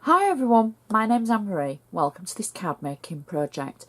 Hi everyone, my name's Anne-Marie. Welcome to this card making project.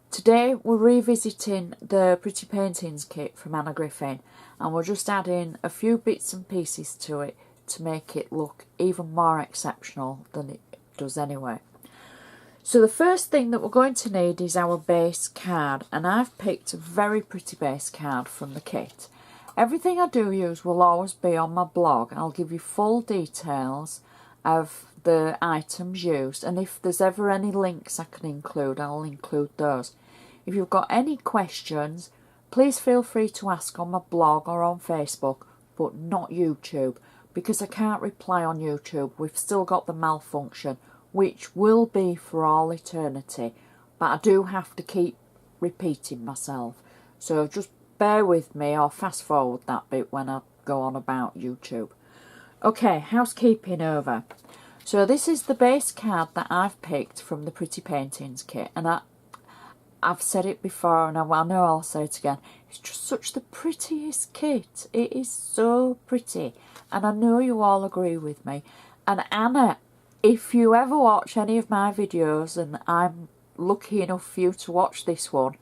Today we're revisiting the Pretty Paintings kit from Griffin, and we're just adding a few bits and pieces to it to make it look even more exceptional than it does anyway. So the first thing that we're going to need is our base card, and I've picked a very pretty base card from the kit. Everything I do use will always be on my blog. I'll give you full details of the items used, and if there's ever any links I can include, I'll include those. If you've got any questions, please feel free to ask on my blog or on Facebook, but not YouTube, because I can't reply on YouTube. We've still got the malfunction, which will be for all eternity, but I do have to keep repeating myself, so just bear with me or fast forward that bit when I go on about YouTube. Okay, housekeeping over. So this is the base card that I've picked from the Pretty Paintings kit, and I've said it before and I know I'll say it again. It's just such the prettiest kit. It is so pretty, and I know you all agree with me. And Anna, if you ever watch any of my videos, and I'm lucky enough for you to watch this one,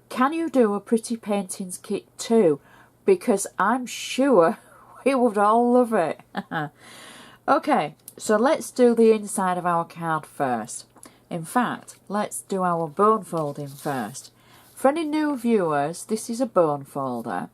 can you do a Pretty Paintings kit too? Because I'm sure we would all love it. Okay, so let's do the inside of our card first. In fact, let's do our bone folding first. For any new viewers, this is a bone folder,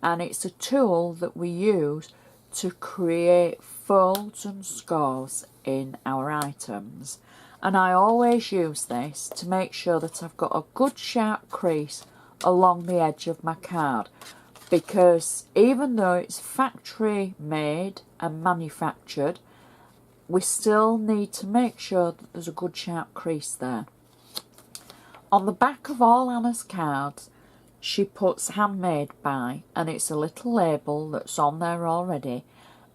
and it's a tool that we use to create folds and scores in our items. And I always use this to make sure that I've got a good sharp crease along the edge of my card, because even though it's factory made and manufactured, we still need to make sure that there's a good sharp crease there. On the back of all Anna's cards, she puts handmade by, and it's a little label that's on there already,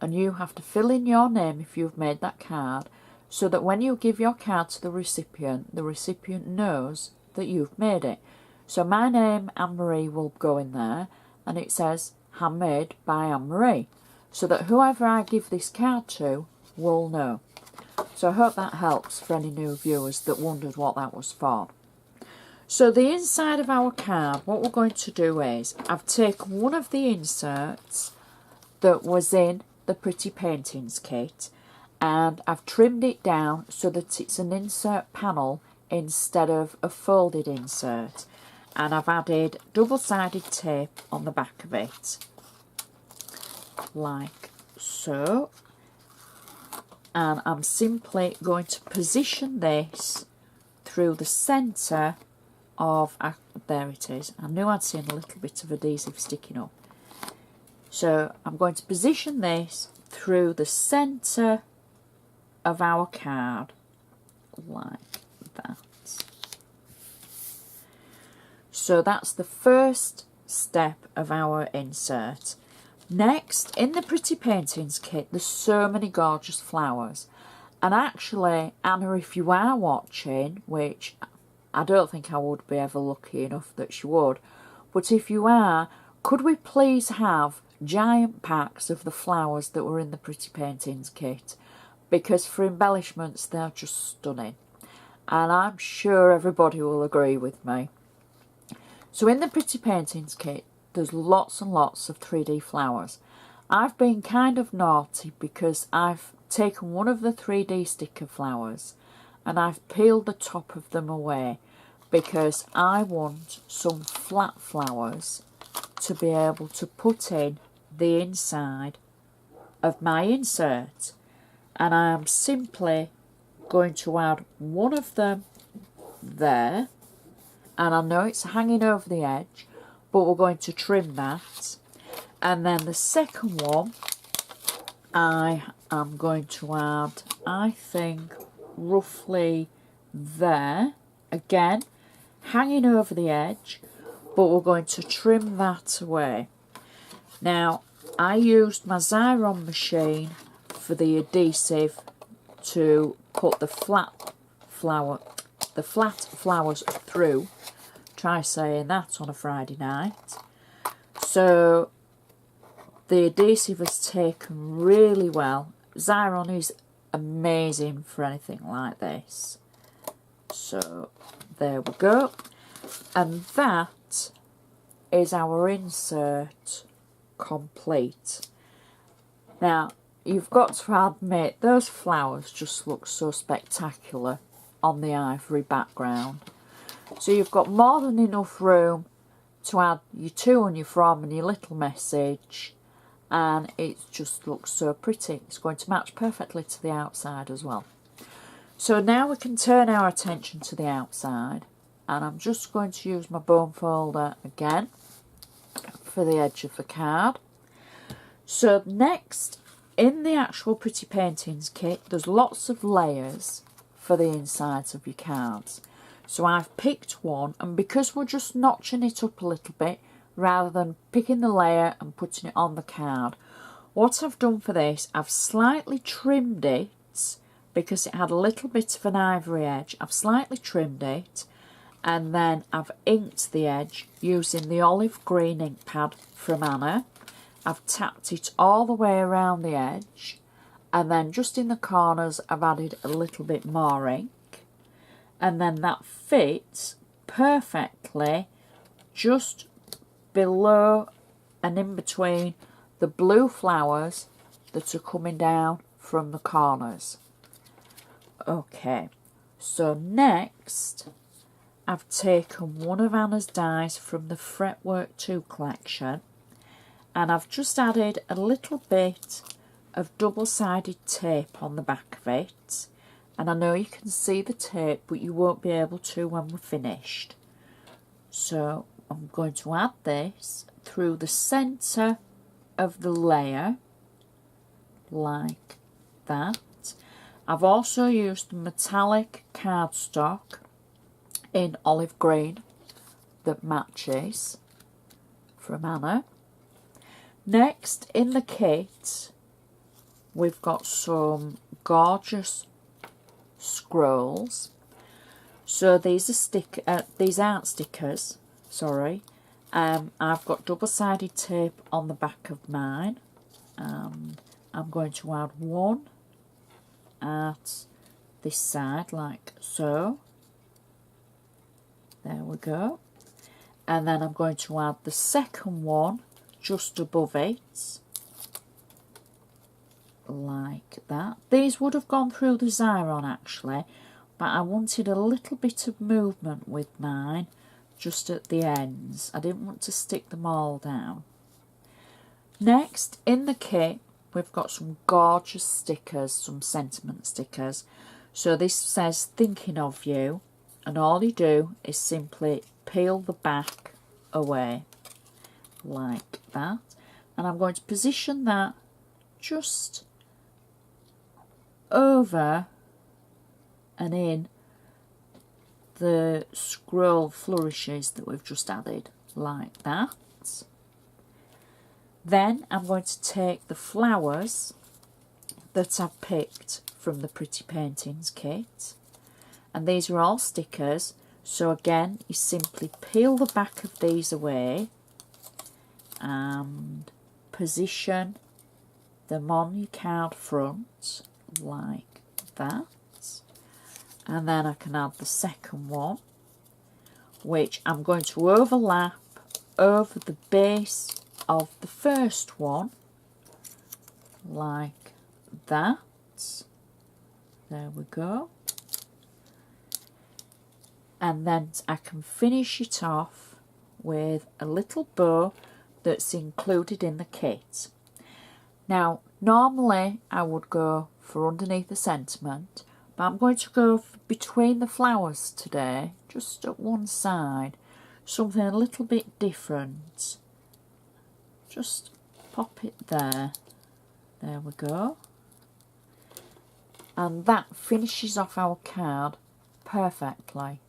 and you have to fill in your name if you've made that card, so that when you give your card to the recipient knows that you've made it. So my name, Anne-Marie, will go in there, and it says handmade by Anne-Marie, so that whoever I give this card to will know. So I hope that helps for any new viewers that wondered what that was for. So the inside of our card, what we're going to do is, I've taken one of the inserts that was in the Pretty Paintings kit, and I've trimmed it down so that it's an insert panel instead of a folded insert, and I've added double-sided tape on the back of it, like so. And I'm simply going to position this through the centre of, there it is, I knew I'd seen a little bit of adhesive sticking up. So I'm going to position this through the centre of our card, like that. So that's the first step of our insert. Next, in the Pretty Paintings kit, there's so many gorgeous flowers. And actually, Anna, if you are watching, which I don't think I would be ever lucky enough that you would, but if you are, could we please have giant packs of the flowers that were in the Pretty Paintings kit? Because for embellishments, they're just stunning. And I'm sure everybody will agree with me. So in the Pretty Paintings kit, there's lots and lots of 3D flowers. I've been kind of naughty because I've taken one of the 3D sticker flowers and I've peeled the top of them away, because I want some flat flowers to be able to put in the inside of my insert. And I am simply going to add one of them there, and I know it's hanging over the edge, but we're going to trim that. And then the second one, I am going to add, I think, roughly there. Again, hanging over the edge, but we're going to trim that away. Now, I used my Xyron machine for the adhesive to put the flat flowers through. Try saying that on a Friday night. So the adhesive has taken really well. Xyron is amazing for anything like this. So there we go. And that is our insert complete. Now, you've got to admit, those flowers just look so spectacular on the ivory background. So you've got more than enough room to add your to and your from and your little message, and it just looks so pretty. It's going to match perfectly to the outside as well. So now we can turn our attention to the outside, and I'm just going to use my bone folder again for the edge of the card. So next, in the actual Pretty Paintings kit, there's lots of layers for the insides of your cards. So I've picked one, and because we're just notching it up a little bit, rather than picking the layer and putting it on the card, what I've done for this, I've slightly trimmed it, because it had a little bit of an ivory edge. I've slightly trimmed it, and then I've inked the edge using the olive green ink pad from Anna. I've tapped it all the way around the edge, and then just in the corners I've added a little bit more ink, and then that fits perfectly just below and in between the blue flowers that are coming down from the corners. Okay, so next I've taken one of Anna's dies from the Fretwork 2 collection, and I've just added a little bit of double-sided tape on the back of it, and I know you can see the tape, but you won't be able to when we're finished. So I'm going to add this through the centre of the layer like that. I've also used the metallic cardstock in olive green that matches from Anna. Next, in the kit, we've got some gorgeous scrolls. So these are these aren't stickers, sorry. I've got double-sided tape on the back of mine, and I'm going to add one at this side like so. There we go. And then I'm going to add the second one just above it like that. These would have gone through the Xyron actually, but I wanted a little bit of movement with mine just at the ends. I didn't want to stick them all down. Next, in the kit, we've got some gorgeous stickers, some sentiment stickers. So this says thinking of you, and all you do is simply peel the back away like that, and I'm going to position that just over and in the scroll flourishes that we've just added like that. Then I'm going to take the flowers that I've picked from the Pretty Paintings kit, and these are all stickers, so again you simply peel the back of these away and position them on your card front like that, and then I can add the second one, which I'm going to overlap over the base of the first one like that. There we go. And then I can finish it off with a little bow that's included in the kit. Now, normally I would go for underneath the sentiment, but I'm going to go between the flowers today, just at one side, something a little bit different. Just pop it there. There we go. And that finishes off our card perfectly.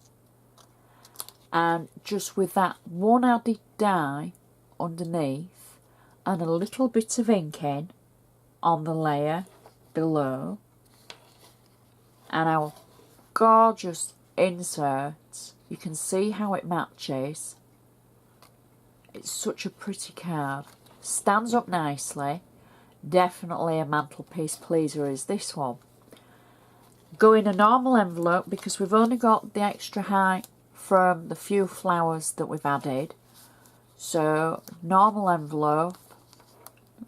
And just with that one added die underneath and a little bit of inking on the layer below, and our gorgeous insert, you can see how it matches. It's such a pretty card. Stands up nicely. Definitely a mantelpiece pleaser is this one. go in a normal envelope because we've only got the extra height from the few flowers that we've added. So normal envelope,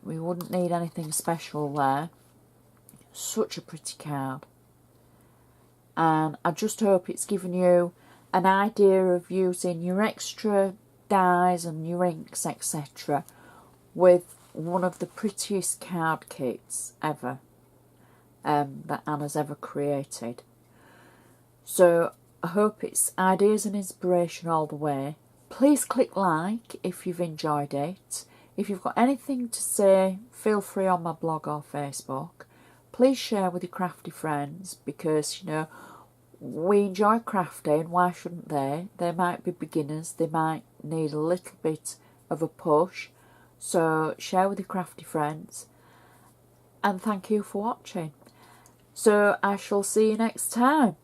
we wouldn't need anything special there. Such a pretty card. And I just hope it's given you an idea of using your extra dies and your inks, etc. with one of the prettiest card kits ever that Anna's ever created. So I hope it's ideas and inspiration all the way. Please click like if you've enjoyed it. If you've got anything to say, feel free on my blog or Facebook. Please share with your crafty friends because, you know, we enjoy crafting. Why shouldn't they? They might be beginners. They might need a little bit of a push. So share with your crafty friends. And thank you for watching. So I shall see you next time.